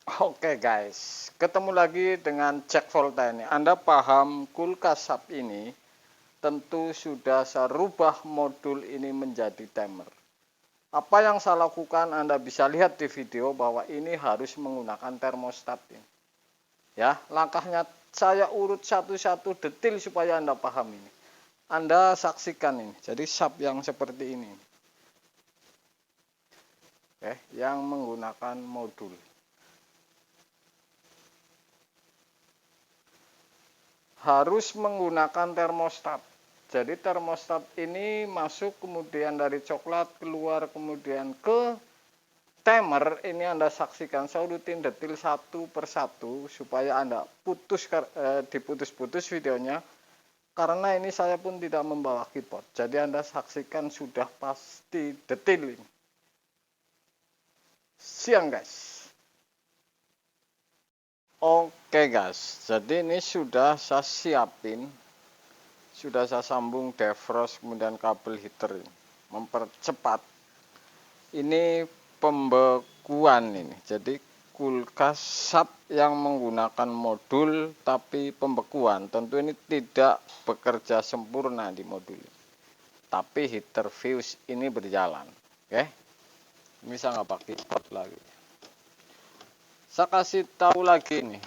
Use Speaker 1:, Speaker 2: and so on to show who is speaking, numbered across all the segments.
Speaker 1: Oke guys, ketemu lagi dengan Jack Volta ini. Anda paham kulkas SAP ini tentu sudah saya rubah modul ini menjadi timer. Apa yang saya lakukan Anda bisa lihat di video bahwa ini harus menggunakan termostat ini. Ya, langkahnya saya urut satu-satu detail supaya Anda paham ini. Anda saksikan ini. Jadi SAP yang seperti ini. Yang menggunakan modul. Harus menggunakan termostat. Jadi termostat ini masuk kemudian dari coklat keluar kemudian ke timer. Ini Anda saksikan, saya rutin detail satu persatu supaya Anda diputus-putus videonya, karena ini saya pun tidak membawa keyboard. Jadi Anda saksikan sudah pasti detail ini. Siang guys. Oke guys, jadi ini sudah saya siapin, sudah saya sambung defrost kemudian kabel heater ini. Mempercepat ini pembekuan ini. Jadi kulkas SAP yang menggunakan modul tapi pembekuan, tentu ini tidak bekerja sempurna di modul ini. Tapi heater fuse ini berjalan. Oke, ini saya nggak pakai pot lagi. Saya kasih tahu lagi nih,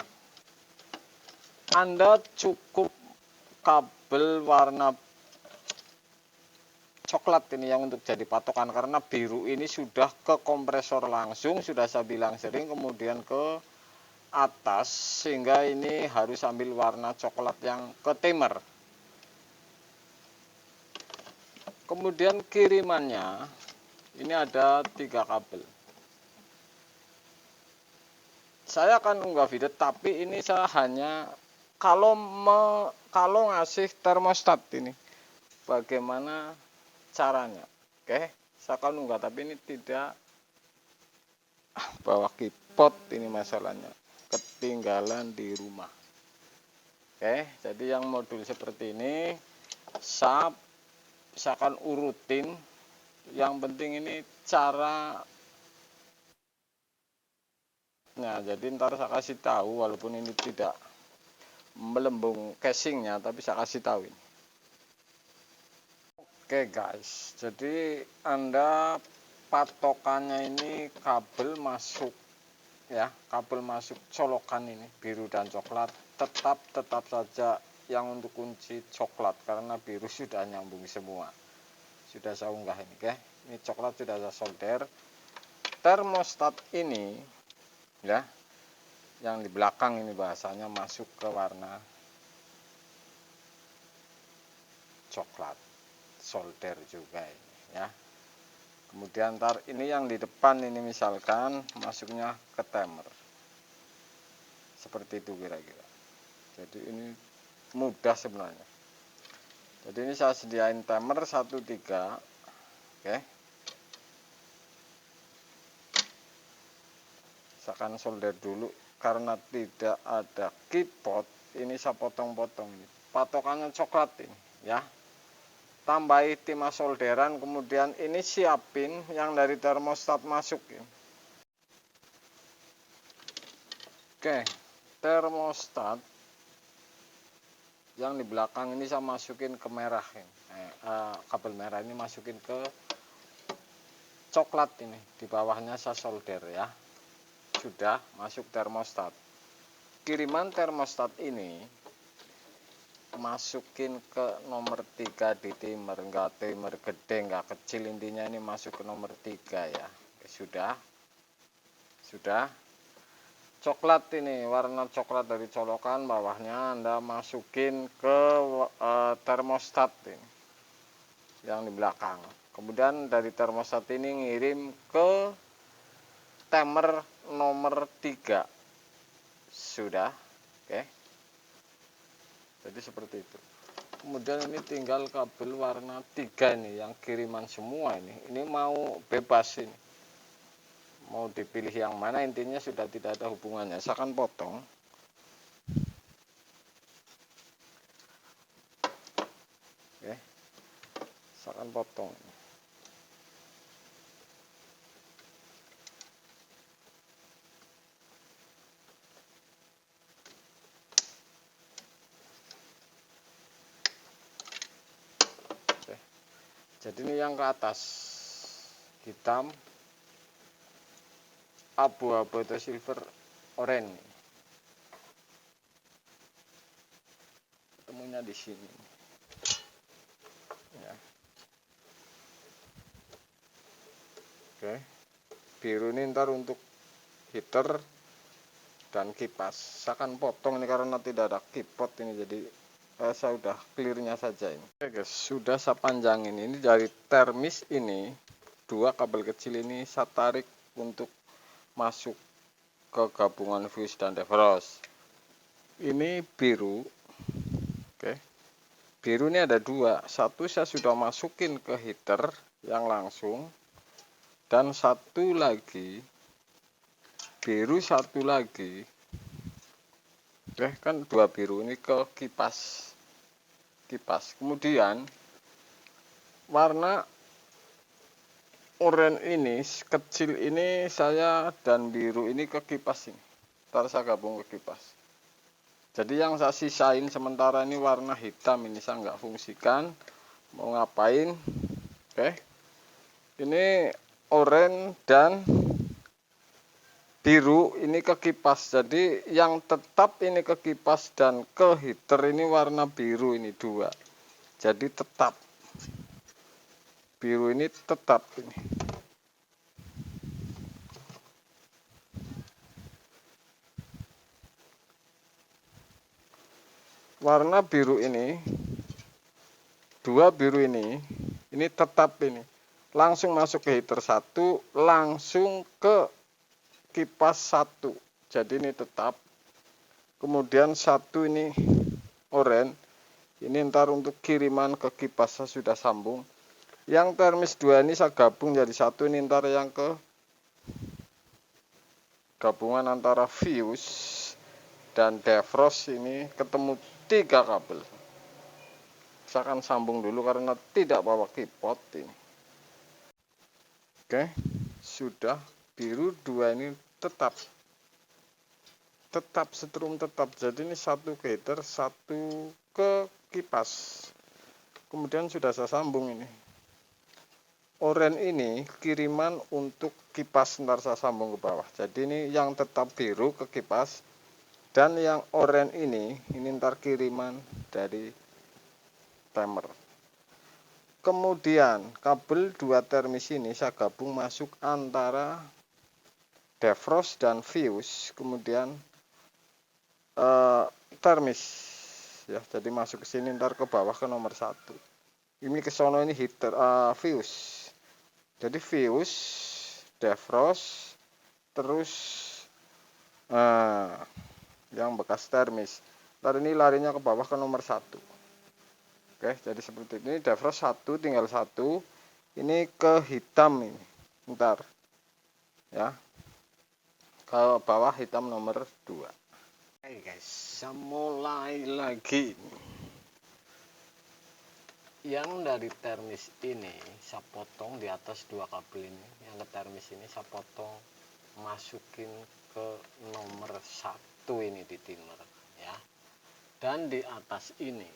Speaker 1: Anda cukup kabel warna coklat ini yang untuk jadi patokan, karena biru ini sudah ke kompresor langsung, sudah saya bilang sering, kemudian ke atas, sehingga ini harus ambil warna coklat yang ke timer. Kemudian kirimannya ini ada 3 kabel. Saya akan unggah video, tapi ini saya hanya kalau ngasih termostat ini bagaimana caranya. Oke, saya akan unggah, tapi ini tidak bawa keyboard, ini masalahnya ketinggalan di rumah. Oke, jadi yang modul seperti ini saya akan urutin. Yang penting ini cara. Nah, jadi ntar saya kasih tahu, walaupun ini tidak melembung casingnya, tapi saya kasih tahu ini. Oke guys, jadi Anda patokannya ini kabel masuk, ya, kabel masuk colokan ini biru dan coklat, tetap saja yang untuk kunci coklat, karena biru sudah nyambung semua, sudah saya unggah ini. Oke, ini coklat sudah saya solder. Termostat ini, ya, yang di belakang ini bahasanya masuk ke warna coklat, solder juga ini, ya. Kemudian ntar ini yang di depan ini misalkan masuknya ke timer, seperti itu kira-kira. Jadi ini mudah sebenarnya. Jadi ini saya sediain timer 13. Oke, saya akan solder dulu karena tidak ada keyboard. Ini saya potong-potong ini. Patokannya coklat ini, ya. Tambahi timah solderan, kemudian ini siapin yang dari termostat masuk ini. Oke, termostat yang di belakang ini saya masukin ke merah ini. Kabel merah ini masukin ke coklat ini, di bawahnya saya solder, ya. Sudah masuk termostat. Kiriman termostat ini masukin ke nomor 3 di timer, enggak timer gede enggak kecil, intinya ini masuk ke nomor 3, ya. Sudah coklat ini, warna coklat dari colokan bawahnya Anda masukin ke termostat ini yang di belakang. Kemudian dari termostat ini ngirim ke timer nomor 3. Sudah. Oke, jadi seperti itu. Kemudian ini tinggal kabel warna 3 ini yang kiriman semua ini mau bebas ini, mau dipilih yang mana, intinya sudah tidak ada hubungannya. Saya akan potong. Oke, saya akan potong. Jadi ini yang ke atas hitam, abu-abu atau silver, oranye. Ketemunya di sini. Ya. Oke. Biru ini ntar untuk heater dan kipas. Saya akan potong ini karena tidak ada keypot ini, jadi saya udah clearnya saja ini. Oke guys, sudah saya panjangin. Ini dari termis ini, dua kabel kecil ini saya tarik untuk masuk ke gabungan fuse dan defrost. Ini biru. Oke. Biru ini ada dua. Satu saya sudah masukin ke heater yang langsung, dan satu lagi biru, satu lagi. Oke, kan dua biru ini ke kipas. Kemudian warna oranye ini kecil ini saya, dan biru ini ke kipas ini. Ntar saya gabung ke kipas. Jadi yang saya sisain sementara ini warna hitam ini saya nggak fungsikan. Mau ngapain? Oke. Ini oranye dan biru ini ke kipas. Jadi yang tetap ini ke kipas dan ke heater ini warna biru ini dua. Jadi tetap. Biru ini tetap ini. Warna biru ini, dua biru ini tetap ini. Langsung masuk ke heater satu, langsung ke kipas satu. Jadi ini tetap. Kemudian satu ini oranye. Ini ntar untuk kiriman ke kipas saya sudah sambung. Yang termis 2 ini saya gabung jadi satu, ini ntar yang ke gabungan antara fuse dan defrost ini ketemu 3 kabel. Saya akan sambung dulu karena tidak bawa keypot ini. Oke, sudah. Biru 2 ini tetap setrum tetap. Jadi ini satu ke heater, satu ke kipas. Kemudian sudah saya sambung ini. Oranye ini kiriman untuk kipas, ntar saya sambung ke bawah. Jadi ini yang tetap biru ke kipas, dan yang oranye ini ntar kiriman dari timer. Kemudian kabel 2 termis ini saya gabung masuk antara defrost dan fuse, kemudian termis ya. Jadi masuk ke sini, ntar ke bawah ke nomor 1. Ini ke sono ini heater, fuse. Jadi fuse, defrost, terus yang bekas termis. Ntar ini larinya ke bawah ke nomor 1. Oke, jadi seperti ini. Defrost 1, tinggal 1. Ini ke hitam ini. Ntar ya, ke bawah hitam nomor 2. Oke guys, saya mulai lagi. Yang dari termis ini saya potong di atas 2 kabel ini. Yang ke termis ini saya potong, masukin ke nomor 1 ini di timer ya. Dan di atas ini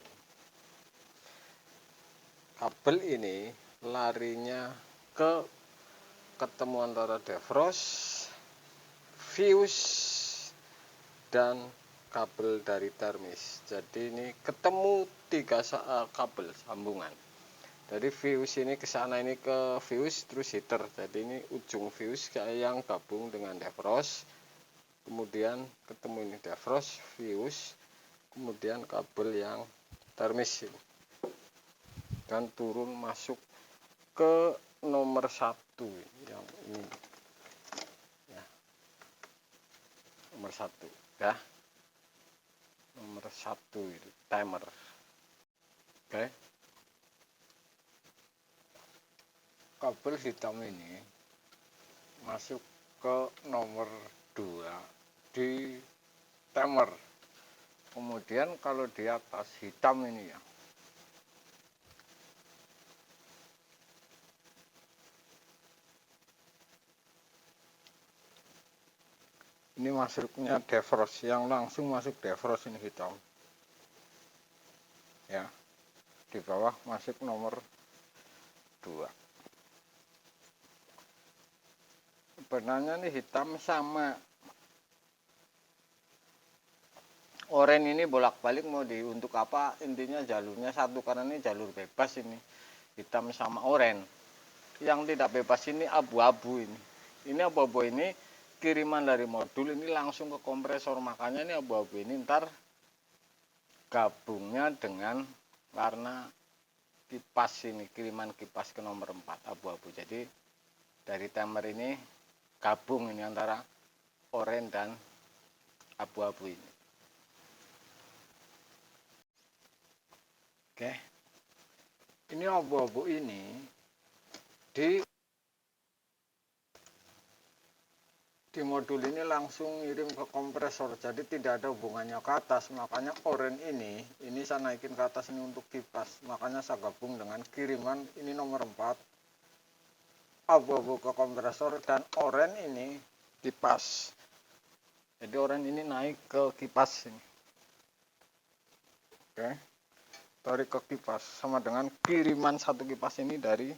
Speaker 1: kabel ini larinya ke ketemu antara defrost, fuse, dan kabel dari termis. Jadi ini ketemu 3 kabel sambungan. Dari fuse ini ke sana, ini ke fuse terus heater. Jadi ini ujung fuse kayak yang gabung dengan defrost. Kemudian ketemu ini defrost, fuse, kemudian kabel yang termis ini. Dan turun masuk ke nomor 1 yang ini. Ya. Nomor 1 ya. Nomor 1 itu timer. Oke. Kabel hitam ini masuk ke nomor 2 di timer. Kemudian kalau di atas hitam ini ya, ini masuknya defrost, yang langsung masuk defrost ini hitam ya. Di bawah masuk nomor 2. Sebenarnya ini hitam sama oranye ini bolak-balik mau untuk apa, intinya jalurnya satu karena ini jalur bebas ini hitam sama oranye. Yang tidak bebas ini abu-abu ini abu-abu ini kiriman dari modul ini langsung ke kompresor, makanya ini abu-abu ini ntar gabungnya dengan warna kipas ini, kiriman kipas ke nomor 4 abu-abu. Jadi dari timer ini gabung ini antara oranye dan abu-abu ini. Oke, ini abu-abu ini di modul ini langsung ngirim ke kompresor, jadi tidak ada hubungannya ke atas. Makanya oranye ini saya naikin ke atas ini untuk kipas, makanya saya gabung dengan kiriman ini nomor 4 abu-abu ke kompresor, dan oranye ini kipas. Jadi oranye ini naik ke kipas ini. Oke, tarik ke kipas sama dengan kiriman satu kipas ini dari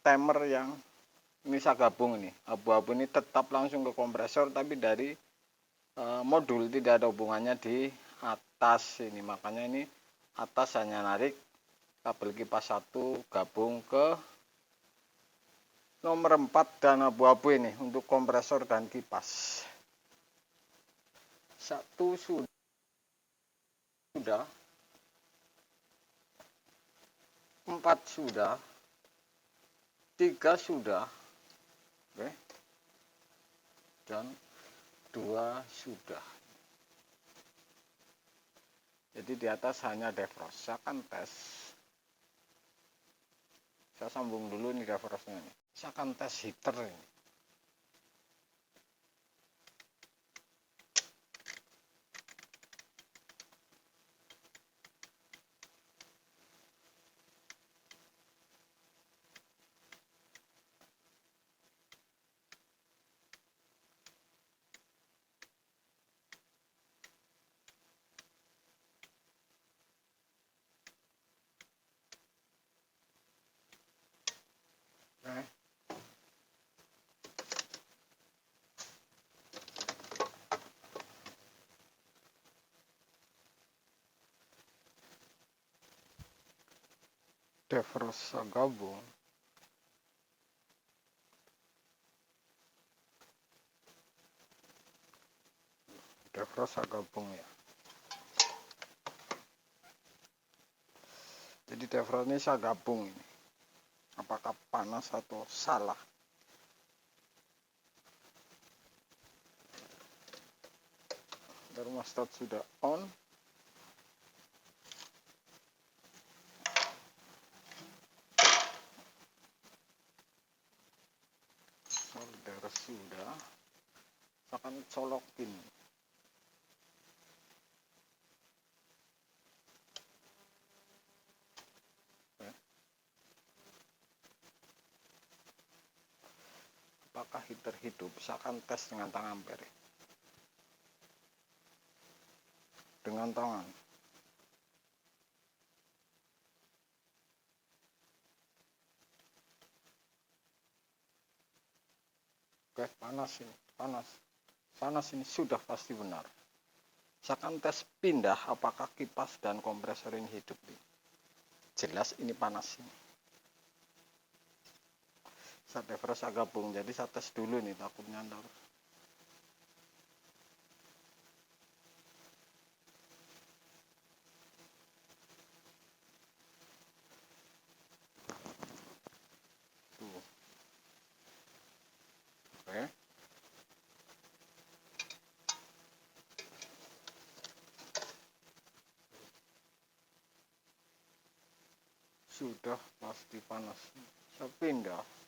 Speaker 1: timer yang ini saya gabung ini. Abu-abu ini tetap langsung ke kompresor, tapi dari modul tidak ada hubungannya di atas ini. Makanya ini atas hanya narik kabel kipas 1 gabung ke nomor 4 dan abu-abu ini untuk kompresor dan kipas. 1 sudah, 4 sudah, 3 sudah, oke, dan 2 sudah. Jadi di atas hanya defrost. Saya akan tes. Saya sambung dulu nih defrostnya ini. Saya akan tes heater ini. Oke. Defrost gabung. Defrost gabung ya. Jadi defrost ini saya gabung ini. Apakah panas atau salah? Thermostat sudah on. Solder sudah. Saya akan colokin. Apakah heater hidup? Saya akan tes dengan tangan ampere. Dengan tangan. Oke, panas ini, panas. Panas ini sudah pasti benar. Saya akan tes pindah apakah kipas dan kompresor ini hidup. Jelas ini panas ini. Saya defrost gabung, jadi saya tes dulu nih, takutnya ntar. Tuh. Oke. Sudah pasti panas. Saya pindah.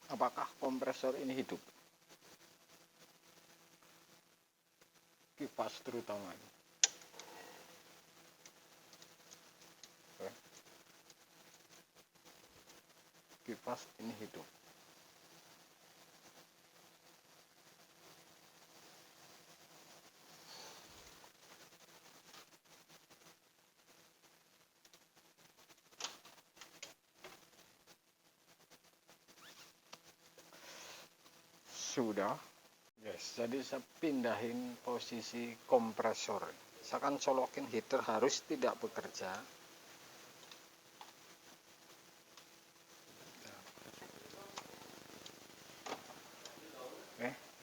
Speaker 1: Apakah kompresor ini hidup? Kipas terutama. Oke. Kipas ini hidup. sudah. Yes, jadi saya pindahin posisi kompresor. Saya akan colokin heater harus tidak bekerja.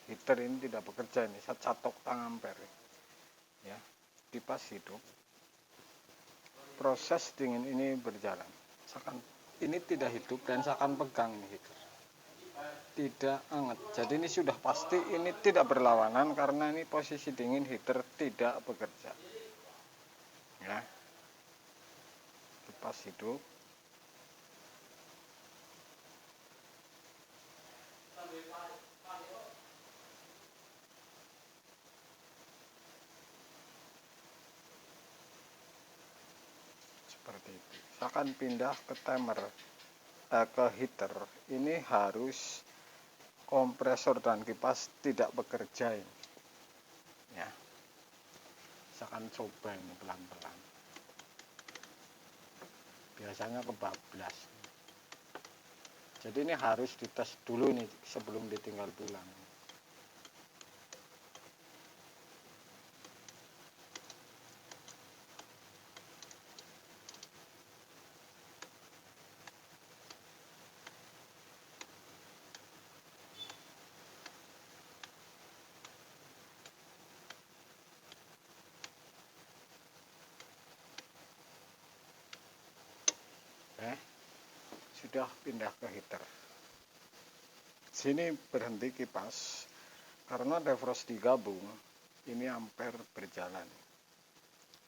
Speaker 1: Heater ini tidak bekerja, ini saya catok tang ampere ya, kipas hidup, proses dingin ini berjalan. Ini tidak hidup dan saya akan pegang ini heater, tidak hangat. Jadi ini sudah pasti ini tidak berlawanan karena ini posisi dingin heater tidak bekerja ya. Kipas hidup, seperti itu. Saya akan pindah ke timer, ke heater. Ini harus kompresor dan kipas tidak bekerja ini ya. Saya akan coba ini pelan-pelan, biasanya kebablas. Jadi ini harus dites dulu nih sebelum ditinggal pulang. Sudah pindah ke heater. Sini berhenti kipas karena defrost digabung, ini ampere berjalan,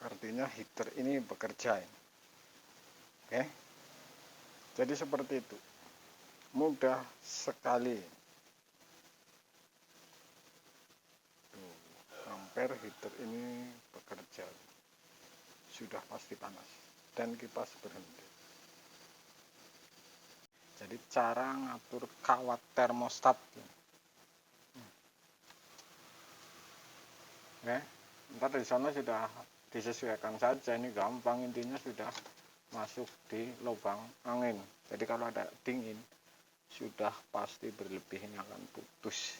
Speaker 1: artinya heater ini bekerja. Oke, jadi seperti itu, mudah sekali. Tuh, ampere heater ini bekerja, sudah pasti panas dan kipas berhenti. Jadi cara ngatur kawat termostat. Oke, ntar di sana sudah disesuaikan saja, ini gampang, intinya sudah masuk di lubang angin. Jadi kalau ada dingin sudah pasti berlebih, ini akan putus.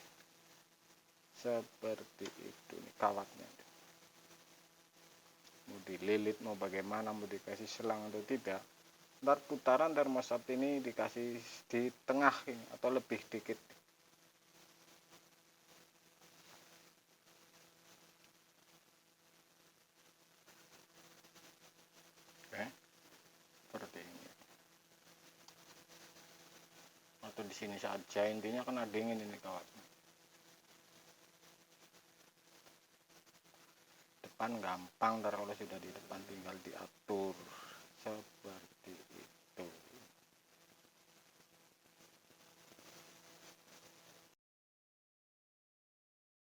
Speaker 1: Seperti itu nih kawatnya. Mau dililit mau bagaimana, mau dikasih selang atau tidak, ntar putaran termostat ini dikasih di tengah ini atau lebih dikit. Oke, seperti ini. Atau di sini saja, intinya kena dingin ini kawatnya. Depan gampang, ntar kalau sudah di depan tinggal diatur.